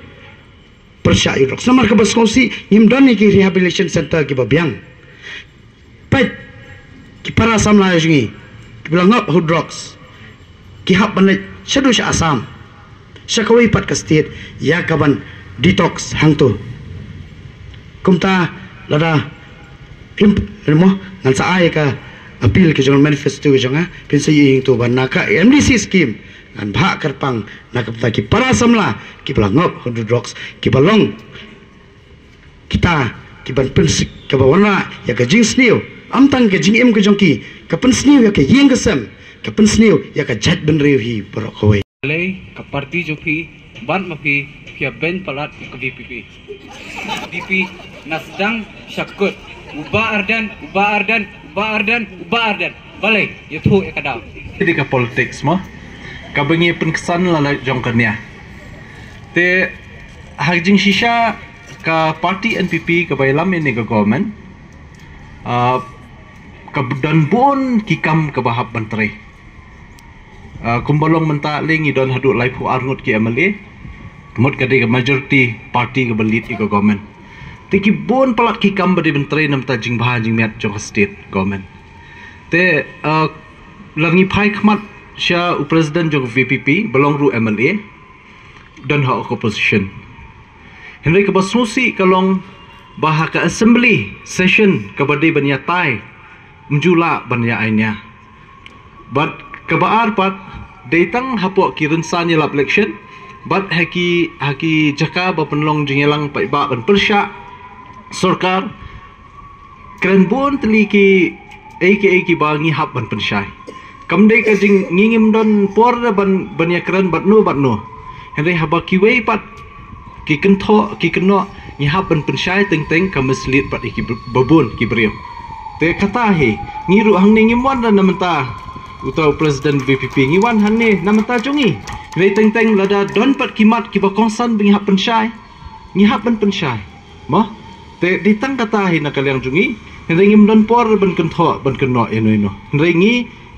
persya irok samar ka baskosi ngim don ni ki rehabilitation center ki babyang pet ki para samla jingi ki bilangap hu drugs ki hap ban shadu sha asam shakawai pat ka state ya kaban detox hangtu kumta lada kim mo ngan sa ay ka appeal ke jangan manifesto ke jangan pensai yang tu ban naka MDC scheme an bha kerpang nak ki para samla ki balangop 100 drugs ki balong kita ki ban pensik ke bawana ya ke jing sniu amtang ke jing em ke jongki ke pensniu ya ke yeng kesem ke pensniu ya ke jat ben rehi berokoi le ke parti joki ban mapi pia ben palat ke VP nasdang syakut ubah ardan balik itu ekadau jadi ke politik semua kabengi penkesan lalai jongkernya te hajing shisha ke parti NPP ke bailam ini ke government ke dan bon kikam ke bahap menteri kumbalong mentakling idon haduk laipu arngut ki MLA kemut ke majority parti ke belit ke government Tiki bon palat kikam beri menteri nam tajing bahajing miat jong state government. Te langi pai khmat sya presiden jong VPP belong ru MLA dan hak opposition. Henry ke basusi kalong bahak ke assembly session ke badi banya tai menjula banya ainya. But kebaar pat datang hapok kirin sanya lap election but haki jaka ba penlong jingelang pai ba ban persya Sorkar keren bon teliki aka bangi hap ban pensyai kamdai ka jing ngingim don por ban ya keren bat no henry haba kiwei pat ki kento ni hap ban pensyai teng ka meslit pat iki babon ki brio te kata he ngiru hang ngim wan dan namenta utau presiden VPP ngiwan han ne namenta jongi rei teng lada don pat kimat ki ba konsan bing hap pensyai ni hap ban pensyai mo te ditang katahin na kaliang jungi henry ngim don por ban kento eno henry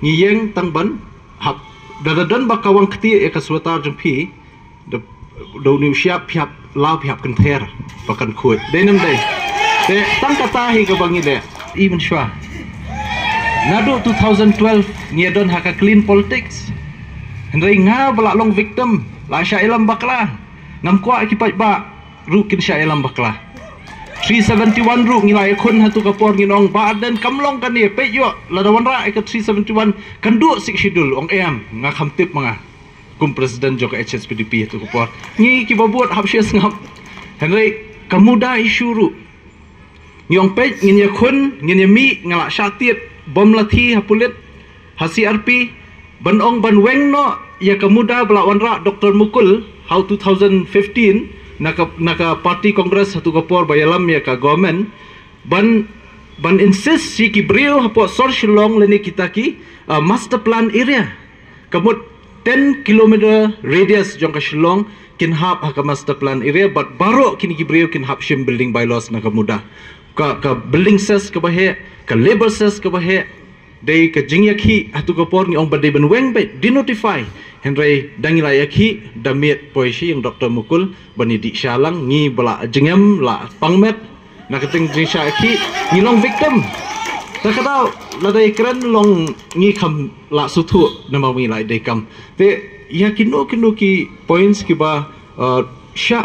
ngiyeng tang ban hap dadadon bakawang keti ka suatar jumpi do niu siap piap lau piap kenter bakan kuat denam dai te tang katahi ka bangi de even shwa nado 2012 ngiyadon haka clean politics henry nga bala long victim la sya ilam bakla ngam kwa kipat ba rukin sya ilam bakla 371 ru ngilai khun hatu kapor nginong ba dan kamlong kan ni pe yo ladawan ra ke 371 kan du sik schedule ong em nga khamtip manga kum presiden jok HSPDP hatu kapor ni ki babuat habshes ngap henry kamuda isu ru nyong pe ngin ya khun ngin ya mi ngala syatiet bom lathi hapulit hasi RP ban ong ban weng no ya kamuda belawan ra Dr. Mukul how 2015 naka parti kongres satu kapor bayalam ya ka government ban insist si ki brio hapo sor Shillong leni kita ki master plan area kamut 10 km radius jong ka Shillong kin hap ka master plan area but baro kini ki brio kin hap shim building bylaws naka muda ka building ses ka bahe ka labor ses ka bahe dei ka jingyakhi hatu kapor ni ong badai ban weng be di notify Henry dangila yakhi damit poisi yang Dr. Mukul bani di syalang ngi bala jengem la pangmet nak keting jing syaki ngi long victim tak kadau la dai kran long ngi kham la sutu nama wi lai dai kam te ya kino ki points ki ba sya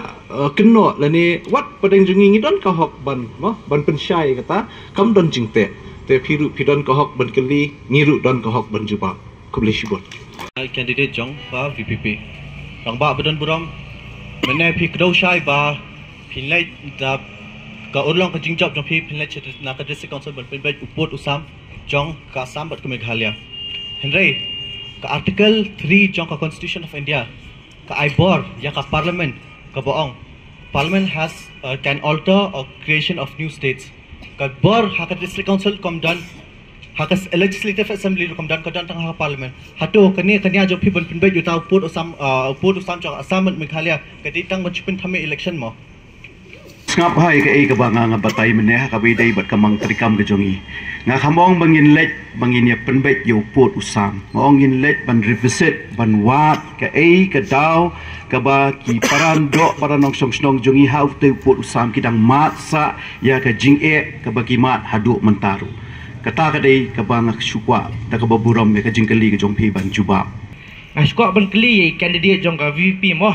keno la ni wat padeng jungi ngi don ka hok ban ban pensyai kata kam don jingte te pidon ka hok ban keli ngiru don ka hok ban juba kubli shibot candidate jong ba VPP rang ba badan buram mene phi kdo shai ba phinlai da ka urlong ka jingjap jong phi phinlai chet na ka district council ban pin bai upot usam jong ka sam bat ka Meghalaya henry ka article 3 jong ka constitution of India ka ibor ya ka parliament ka boong parliament has can alter or creation of new states ka bor ha ka district council kom dan hakas legislative assembly kom dan kadan tang ha parliament hato kani jo phi ban pin bai yuta upot usam chok asam Meghalaya kadi tang manchipin thame election mo ngap hai ka ei ka banga nga batay mene ha ka bidai bat kamang trikam ka jongi nga khamong bangin let bangin ya pen bai yo upot usam ngong in let ban revisit ban wat ka ei ka daw ka ba ki paran do para nong song snong jongi ha te upot usam kidang mat sa ya ka jing e ka bagi mat hadu mentaru kata kadai ka bang syukwa ta ka baburam me ka jingkali ka jongpi ban juba syukwa ban kli candidate jong ka VP mo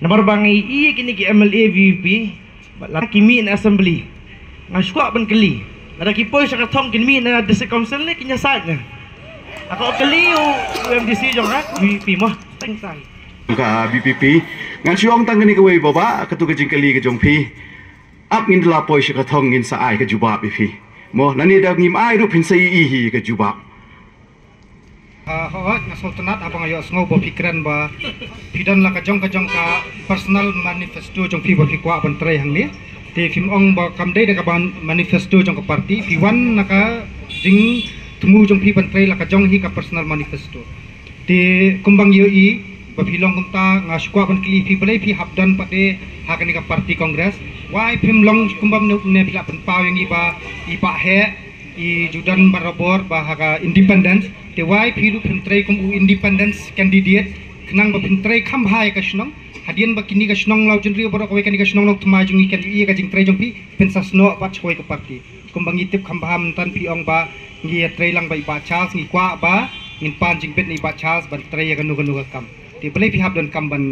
nomor bang i kini ki MLA VP la kimi na assembly syukwa ban kli ada ki poi sa thong kimi na district council ni kinya sat na ako kli UMDC jong ka VP mo tang sai ka BPP ngan syong tang ni ka wei baba ka tu ka jingkali ka jongpi up in la poi sa thong in sa ai ka juba BPP mo nani dah ngim ai ru pin sai hi ke juba hawat na sultanat abang ayo sngo bo pikiran ba pidan la ka jong ka personal manifesto jong pi bo pikwa ban trai hang ni te film ong ba kam dei da ka ban manifesto jong ka party pi wan na ka jing temu jong pi ban trai la ka jong hi ka personal manifesto te kumbang yo i ba pilong kunta nga skwa ban kli pi balai pi habdan pa de ha ka ni ka party congress wai pim long kumbam ne pila pen pau yang iba he i judan barabor bahaga independence te wai pilu pim trai kum independence candidate kenang ba pim trai kham hai ka snong hadian ba kini ka snong lau jendri borok wai kan ka snong nok thma jungi kan i ka jing trai jong pi pen sasno ba choi ka party kumbang itip kham baham tan pi ong ba ngi trai lang ba iba charles ngi kwa ba ngin pan jing bet ni ba charles ban trai ka nu ka kam te balai pi hab don kam ban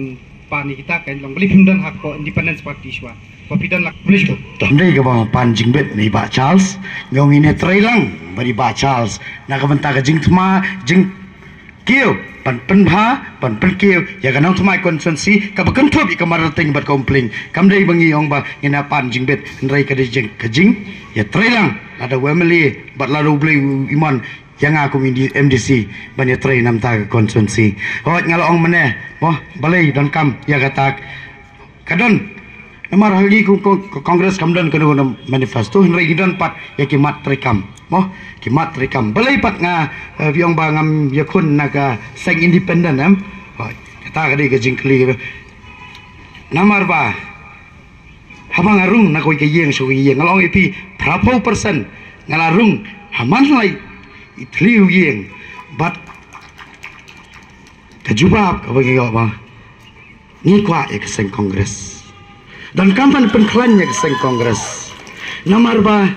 pani kita kan long balai pim don hak ko independence party shwa papidan lak pulis ko tamdai ka bang panjing bet ni ba Charles ngong ini trailang bari ba Charles na ka banta ka jing thma jing kio pan pen kio ya ganang thma constituency ka bakan thob ka marating bat kompling kamdai bangi ong ba ngina panjing bet ndrai ka jing ya trailang ada wemeli bat lalu beli iman yang aku mindi MDC bani trai nam ta constituency hot ngalong meneh boh balai don kam ya katak kadon Amar hagi kongres kamdan kena manifesto henry gidan pat ya kimat trikam moh kimat trikam balai pat nga biong bangam yakun naga seng independent kata kadi ke jingkli namar ba habang arung na koi ke yeng so yeng ngalong ipi prapo persen ngalarung haman lai itliu yeng bat kejubab ka bagi ba ni kwa ek seng kongres dan kapan penklannya ke seng kongres nomor ba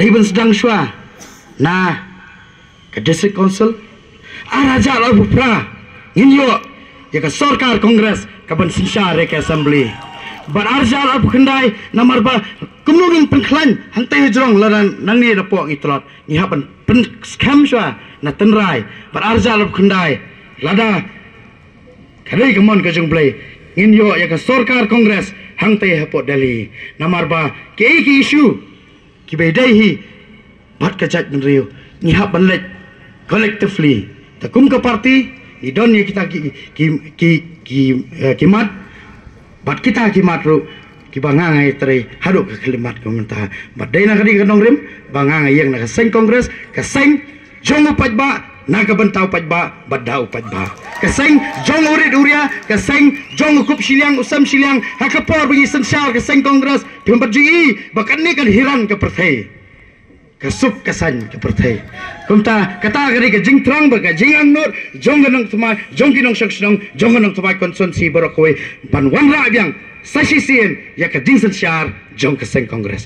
daiban sedang shwa na ke district council araja la bupra inyo ya ke sarkar kongres kapan sinsare ke assembly bar arjal ap khandai namar ba kumnungin pengklan hantai jrong laran nangni rapok itlot ni hapan pen scam swa na tenrai bar arjal ap khandai lada kadai kemon ka jong play in yo ya ka sarkar kongres hantai hapot Delhi namar ba ke issue ki bedai hi bat ka jat menriu ni hapan let collectively takum ka parti idon ni kita kimat bat kita kimat ru ki bangangai tre haduk ke kalimat komentar bat dai nak di kanong rim bangangai yang nak seng kongres ka seng jong upat ba nak bentau pat ba badau pat ba ka seng jong urit uria ka seng jong ukup siliang usam siliang hakapor bunyi sensyal ka seng kongres pembat ji bakan ni kan hiran ke perthai kasup kasan ke perthai kumta kata gari ke jing trang ba ka jing ang nur jong ganong tuma jong kinong syang jong ganong tuma konsumsi borokoi ban wan ra biang sashi sien ya ka jing sensyar jong ka seng kongres